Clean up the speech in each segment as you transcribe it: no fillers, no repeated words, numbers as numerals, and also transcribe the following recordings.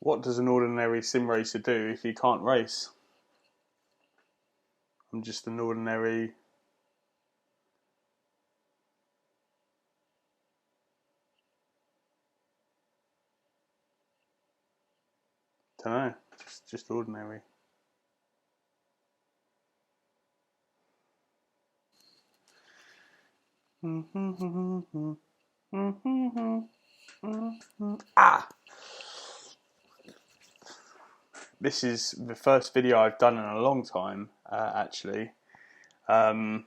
What does an ordinary sim racer do if he can't race? I'm just an ordinary... don't know, just ordinary. Ah! This is the first video I've done in a long time, actually. I'm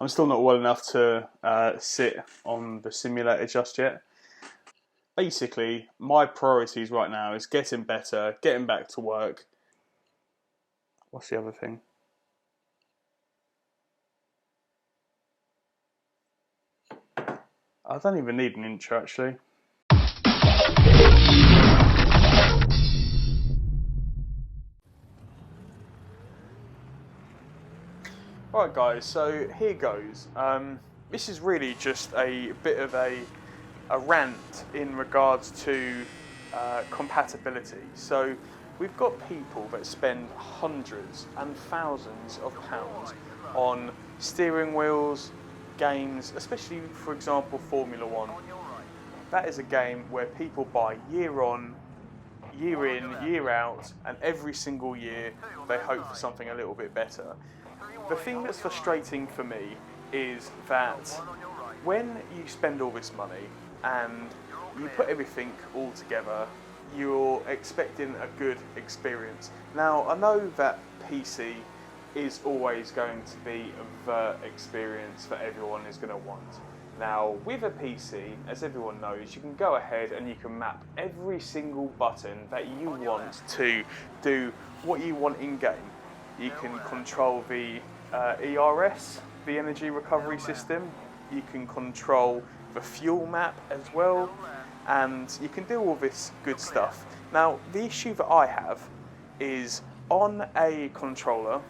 still not well enough to sit on the simulator just yet. Basically, my priorities right now is getting better, getting back to work. What's the other thing? I don't even need an intro, actually. Right guys, so here goes. This is really just a bit of a rant in regards to compatibility. So we've got people that spend hundreds and thousands of pounds on steering wheels, games, especially for example Formula 1. That is a game where people buy year on, year in, year out, and every single year they hope for something a little bit better. The thing that's frustrating for me is that when you spend all this money and you put everything all together, you're expecting a good experience. Now, I know that PC is always going to be the experience that everyone is going to want. Now, with a PC, as everyone knows, you can go ahead and you can map every single button that you want to do what you want in-game. You can control the ERS, the energy recovery system. You can control the fuel map as well, and you can do all this good stuff. Now, the issue that I have is on a controller,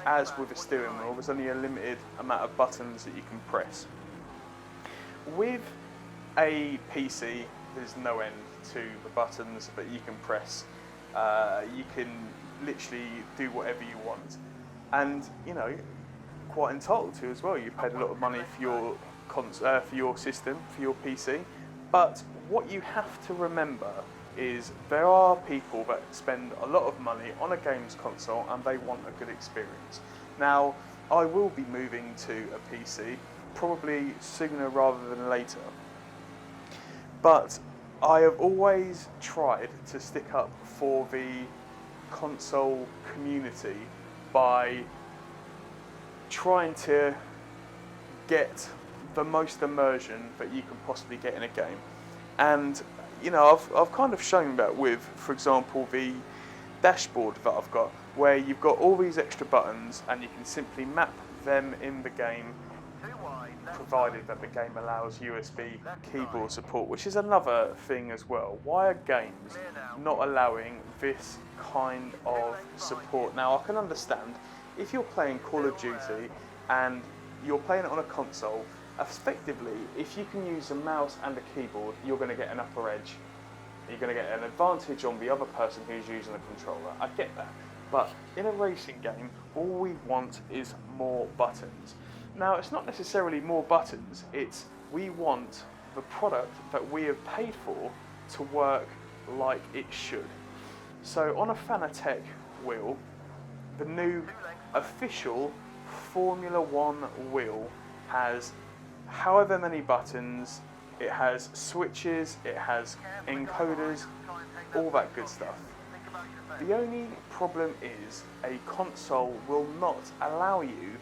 as with a steering wheel, there's only a limited amount of buttons that you can press. With a PC, there's no end to the buttons that you can press. You can literally do whatever you want. And, you know, quite entitled to as well. You paid a lot of money for your system, for your PC. But what you have to remember is there are people that spend a lot of money on a games console and they want a good experience. Now, I will be moving to a PC, probably sooner rather than later. But I have always tried to stick up for the console community by trying to get the most immersion that you can possibly get in a game. And you know, I've kind of shown that with, for example, the dashboard that I've got, where you've got all these extra buttons and you can simply map them in the game, provided that the game allows USB keyboard support, which is another thing as well. Why are games not allowing this kind of support? Now, I can understand if you're playing Call of Duty and you're playing it on a console, effectively, if you can use a mouse and a keyboard, you're going to get an upper edge. You're going to get an advantage on the other person who's using the controller. I get that. But in a racing game, all we want is more buttons. Now, it's not necessarily more buttons, it's we want the product that we have paid for to work like it should. So on a Fanatec wheel, the new official Formula 1 wheel has however many buttons, it has switches, it has encoders, all that good stuff. The only problem is a console will not allow you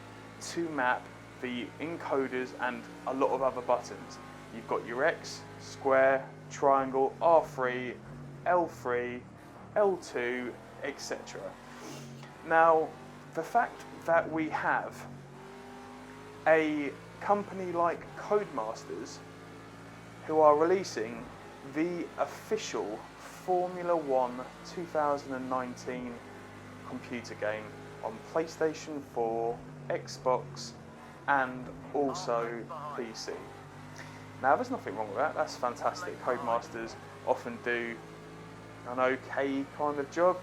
to map the encoders and a lot of other buttons. You've got your X, square, triangle, R3, L3, L2, etc. Now, the fact that we have a company like Codemasters who are releasing the official Formula 1 2019 computer game on PlayStation 4, Xbox, and also PC. Now, there's nothing wrong with that. That's fantastic. Codemasters often do an okay kind of job.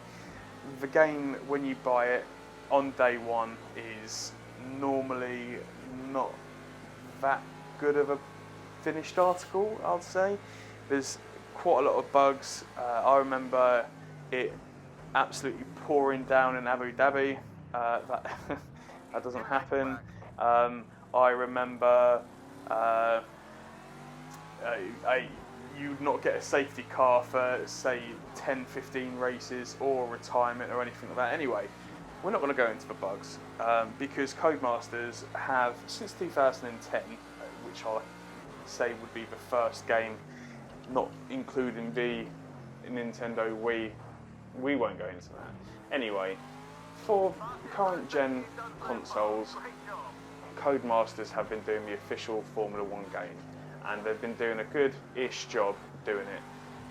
The game, when you buy it on day one, is normally not that good of a finished article, I'd say. There's quite a lot of bugs. I remember it absolutely pouring down in Abu Dhabi. That that doesn't happen. I remember you'd not get a safety car for, say, 10, 15 races or retirement or anything like that. Anyway, we're not going to go into the bugs because Codemasters have, since 2010, which I say would be the first game, not including the Nintendo Wii, we won't go into that. Anyway, for current gen consoles, Codemasters have been doing the official Formula 1 game, and they've been doing a good-ish job doing it.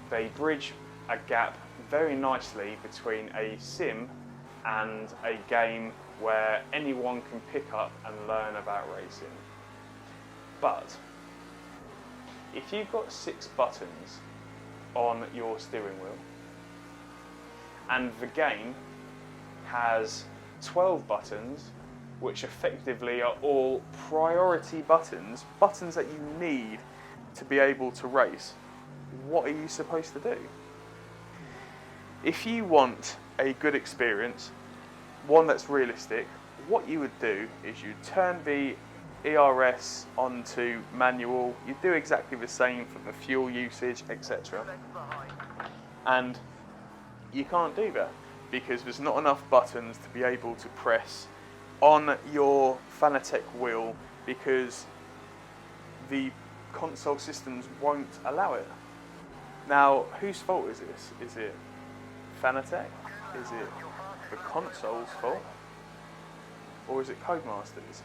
They bridge a gap very nicely between a sim and a game where anyone can pick up and learn about racing. But if you've got 6 buttons on your steering wheel and the game has 12 buttons, which effectively are all priority buttons, buttons that you need to be able to race, what are you supposed to do? If you want a good experience, one that's realistic, what you would do is you turn the ERS onto manual, you do exactly the same for the fuel usage, etc. And you can't do that because there's not enough buttons to be able to press on your Fanatec wheel because the console systems won't allow it. Now, whose fault is this? Is it Fanatec? Is it the console's fault? Or is it Codemasters?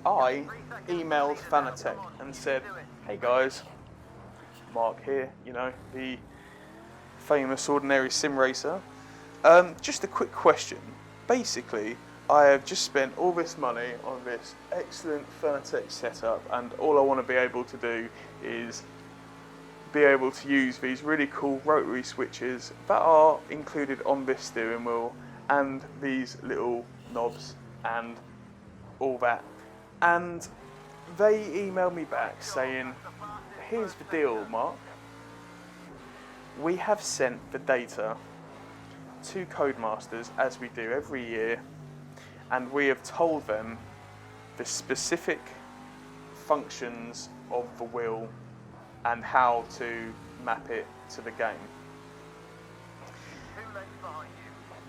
I emailed Fanatec and said, hey guys, Mark here, you know, the famous ordinary sim racer. Just a quick question. Basically, I have just spent all this money on this excellent Fanatec setup, and all I want to be able to do is be able to use these really cool rotary switches that are included on this steering wheel and these little knobs and all that. And they emailed me back saying, here's the deal, Mark. We have sent the data to Codemasters, as we do every year, and we have told them the specific functions of the wheel and how to map it to the game.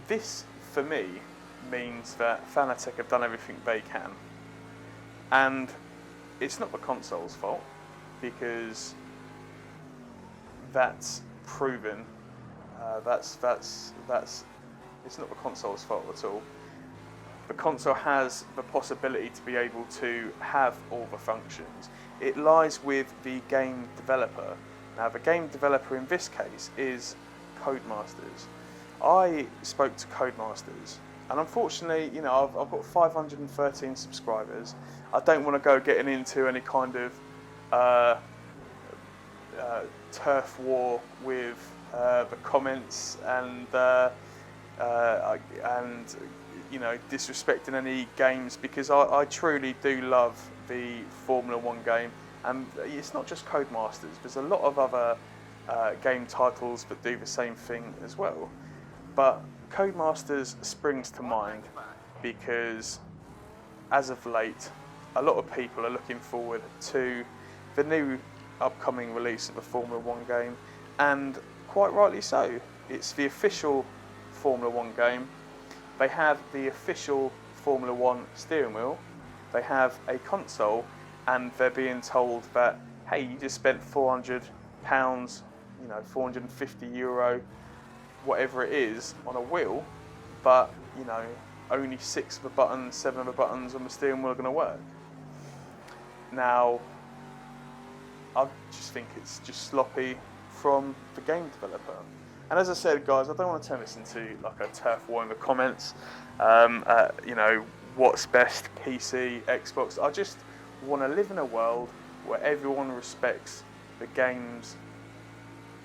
This, for me, means that Fanatec have done everything they can. And it's not the console's fault, because that's proven. It's not the console's fault at all. The console has the possibility to be able to have all the functions. It lies with the game developer. Now, the game developer in this case is Codemasters. I spoke to Codemasters, and unfortunately, you know, I've got 513 subscribers. I don't want to go getting into any kind of turf war with the comments and you know, disrespecting any games, because I truly do love the Formula 1 game, and it's not just Codemasters. There's a lot of other game titles that do the same thing as well. But Codemasters springs to mind because, as of late, a lot of people are looking forward to the new upcoming release of the Formula 1 game, and quite rightly so. It's the official Formula 1 game. They have the official Formula 1 steering wheel. They have a console, and they're being told that, hey, you just spent £400, you know, €450, whatever it is, on a wheel, but, you know, only 6 of the buttons, 7 of the buttons on the steering wheel are going to work. Now, I just think it's just sloppy from the game developer. And as I said, guys, I don't want to turn this into like a turf war in the comments. You know, what's best, PC, Xbox? I just want to live in a world where everyone respects the games,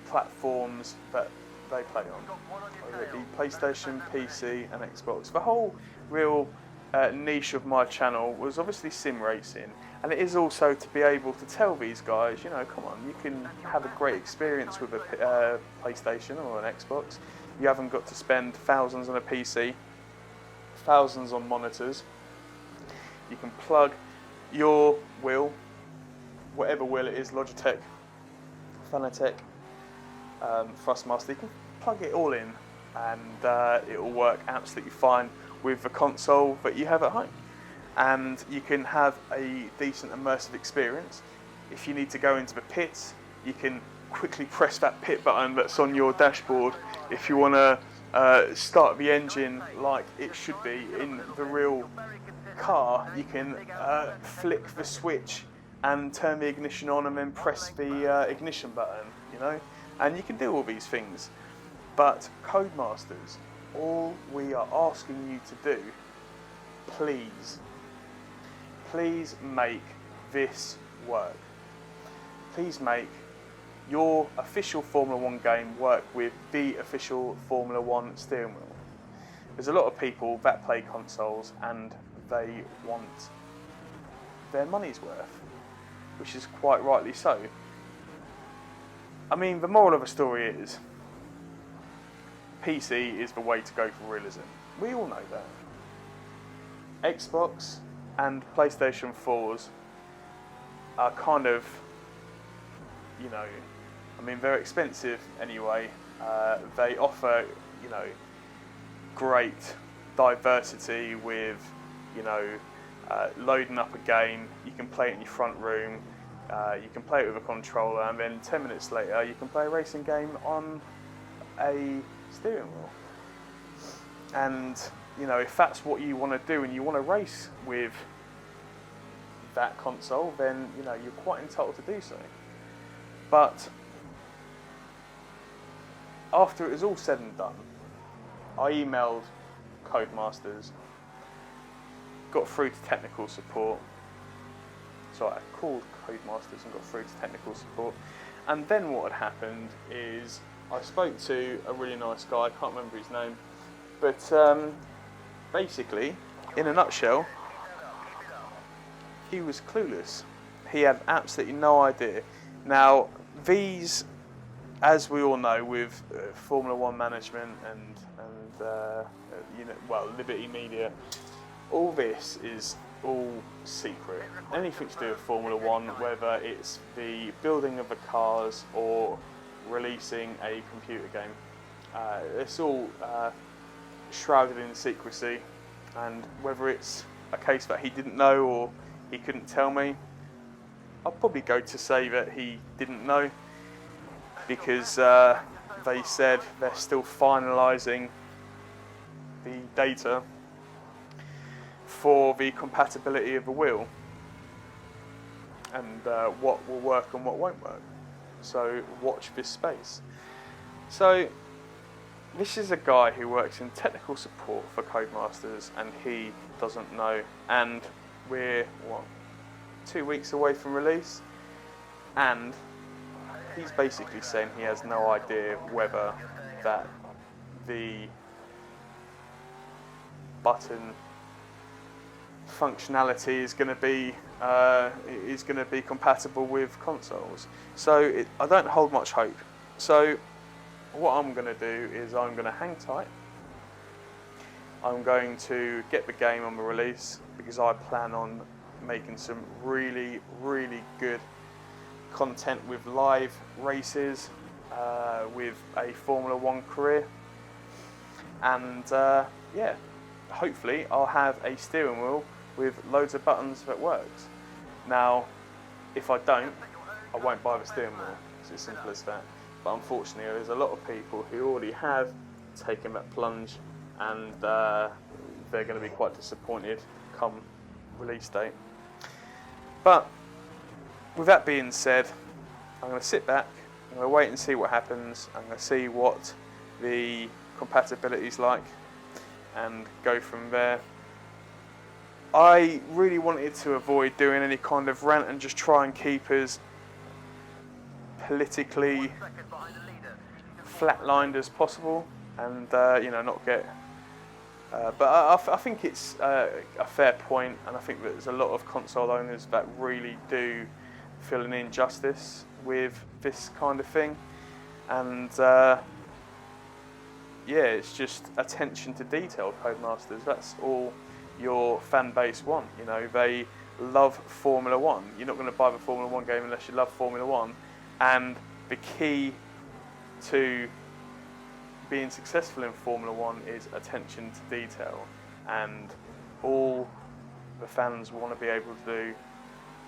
platforms that they play on, whether it be PlayStation, PC and Xbox. The whole real niche of my channel was obviously sim racing, and it is also to be able to tell these guys, you know, come on, you can have a great experience with a PlayStation or an Xbox. You haven't got to spend thousands on a PC, thousands on monitors. You can plug your wheel, whatever wheel it is, Logitech, Fanatec, Thrustmaster, you can plug it all in and it will work absolutely fine with the console that you have at home. And you can have a decent immersive experience. If you need to go into the pits, you can quickly press that pit button that's on your dashboard. If you want to start the engine like it should be in the real car, you can flick the switch and turn the ignition on and then press the ignition button, you know, and you can do all these things. But Codemasters, all we are asking you to do, please make this work. Please make your official Formula 1 game work with the official Formula 1 steering wheel. There's a lot of people that play consoles and they want their money's worth, which is quite rightly so. I mean, the moral of the story is PC is the way to go for realism. We all know that. Xbox and PlayStation 4s are kind of, you know, I mean, they're expensive anyway. They offer, you know, great diversity with, you know, loading up a game. You can play it in your front room. You can play it with a controller, and then 10 minutes later, you can play a racing game on a steering wheel. And, you know, if that's what you want to do and you want to race with that console, then, you know, you're quite entitled to do so. But after it was all said and done, I emailed Codemasters, got through to technical support. So I called Codemasters and got through to technical support. And then what had happened is I spoke to a really nice guy, I can't remember his name, but basically, in a nutshell, he was clueless. He had absolutely no idea. Now, these, as we all know, with Formula 1 management and you know, well, Liberty Media, all this is all secret. Anything to do with Formula 1, whether it's the building of the cars or releasing a computer game, it's all shrouded in secrecy. And whether it's a case that he didn't know or he couldn't tell me, I'll probably go to say that he didn't know, because they said they're still finalising the data for the compatibility of the wheel and what will work and what won't work. So watch this space. So this is a guy who works in technical support for Codemasters and he doesn't know, and we're 2 weeks away from release, and he's basically saying he has no idea whether that the button functionality is going to be compatible with consoles. So I don't hold much hope. So what I'm going to do is I'm going to hang tight. I'm going to get the game on the release, because I plan on making some really, really good content with live races, with a Formula 1 career, and yeah, hopefully I'll have a steering wheel with loads of buttons that works. Now, if I don't, I won't buy the steering wheel. It's as simple as that. But unfortunately, there's a lot of people who already have taken that plunge, and they're going to be quite disappointed come release date. But with that being said, I'm going to sit back, I'm going to wait and see what happens, I'm going to see what the compatibility is like and go from there. I really wanted to avoid doing any kind of rant and just try and keep as politically flatlined as possible, and you know, not get. But I think it's a fair point, and I think that there's a lot of console owners that really do feel an injustice with this kind of thing, and yeah, it's just attention to detail, Codemasters. That's all your fan base want. You know, they love Formula One. You're not going to buy the Formula One game unless you love Formula One, and the key to being successful in Formula One is attention to detail, and all the fans want to be able to do,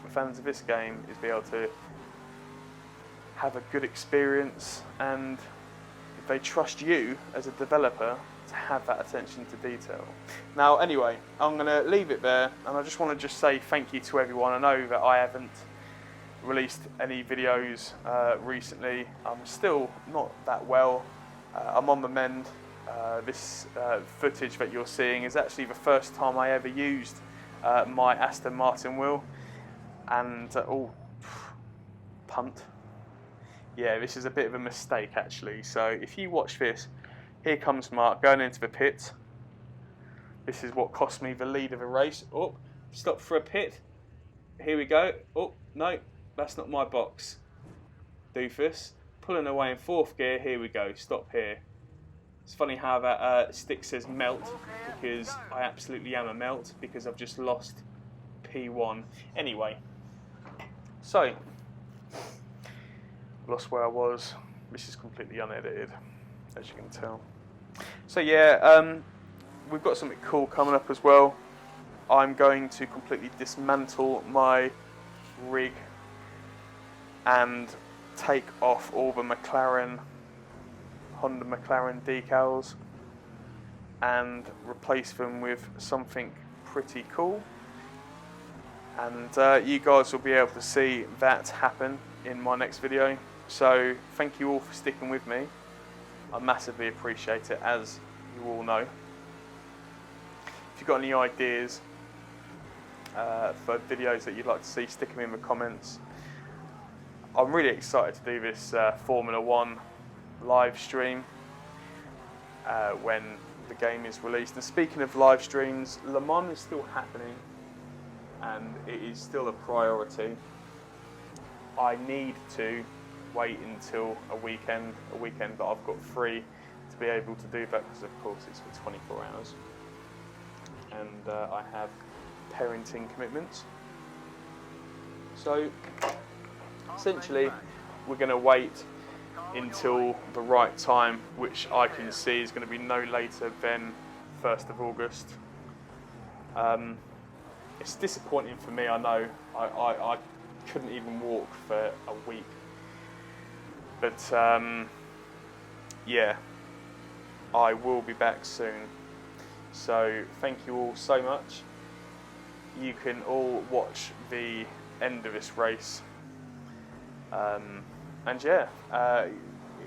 the fans of this game, is be able to have a good experience, and if they trust you as a developer to have that attention to detail. Now anyway, I'm going to leave it there, and I just want to say thank you to everyone. I know that I haven't released any videos recently. I'm still not that well. I'm on the mend. This footage that you're seeing is actually the first time I ever used my Aston Martin wheel, and punt. Yeah, this is a bit of a mistake actually. So if you watch this, here comes Mark going into the pit. This is what cost me the lead of a race. Oh, stop for a pit. Here we go. Oh, no, that's not my box. Doofus. Pulling away in 4th gear. Here we go. Stop here. It's funny how that stick says melt, because I absolutely am a melt, because I've just lost P1. Anyway, so lost where I was. This is completely unedited, as you can tell. So yeah, we've got something cool coming up as well. I'm going to completely dismantle my rig and take off all the Honda McLaren decals and replace them with something pretty cool. And you guys will be able to see that happen in my next video. So thank you all for sticking with me. I massively appreciate it, as you all know. If you've got any ideas for videos that you'd like to see, stick them in the comments. I'm really excited to do this Formula One live stream when the game is released. And speaking of live streams, Le Mans is still happening, and it is still a priority. I need to wait until a weekend that I've got free to be able to do that, because of course it's for 24 hours, and I have parenting commitments. So essentially we're going to wait until the right time, which I can see is going to be no later than 1st of August. It's disappointing for me, I know. I couldn't even walk for a week. But yeah, I will be back soon. So thank you all so much. You can all watch the end of this race. And yeah,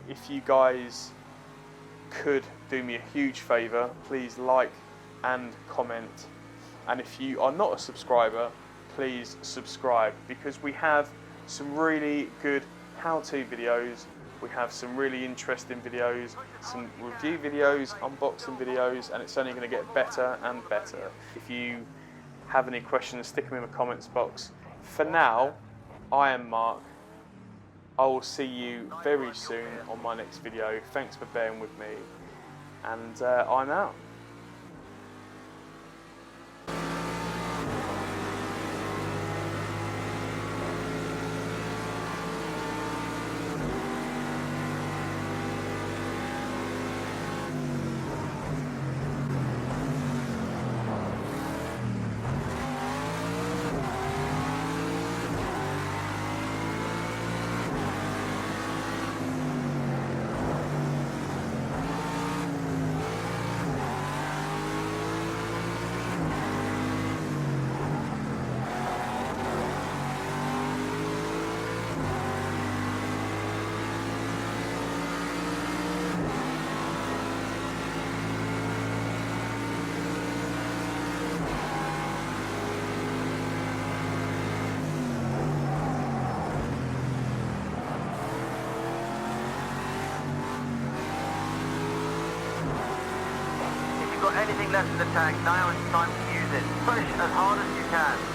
if you guys could do me a huge favour, please like and comment. And if you are not a subscriber, please subscribe, because we have some really good how-to videos. We have some really interesting videos, some review videos, unboxing videos, and it's only going to get better and better. If you have any questions, stick them in the comments box. For now, I am Mark. I will see you very soon on my next video. Thanks for bearing with me, and I'm out. got anything left in the tank, now it's time to use it. Push as hard as you can.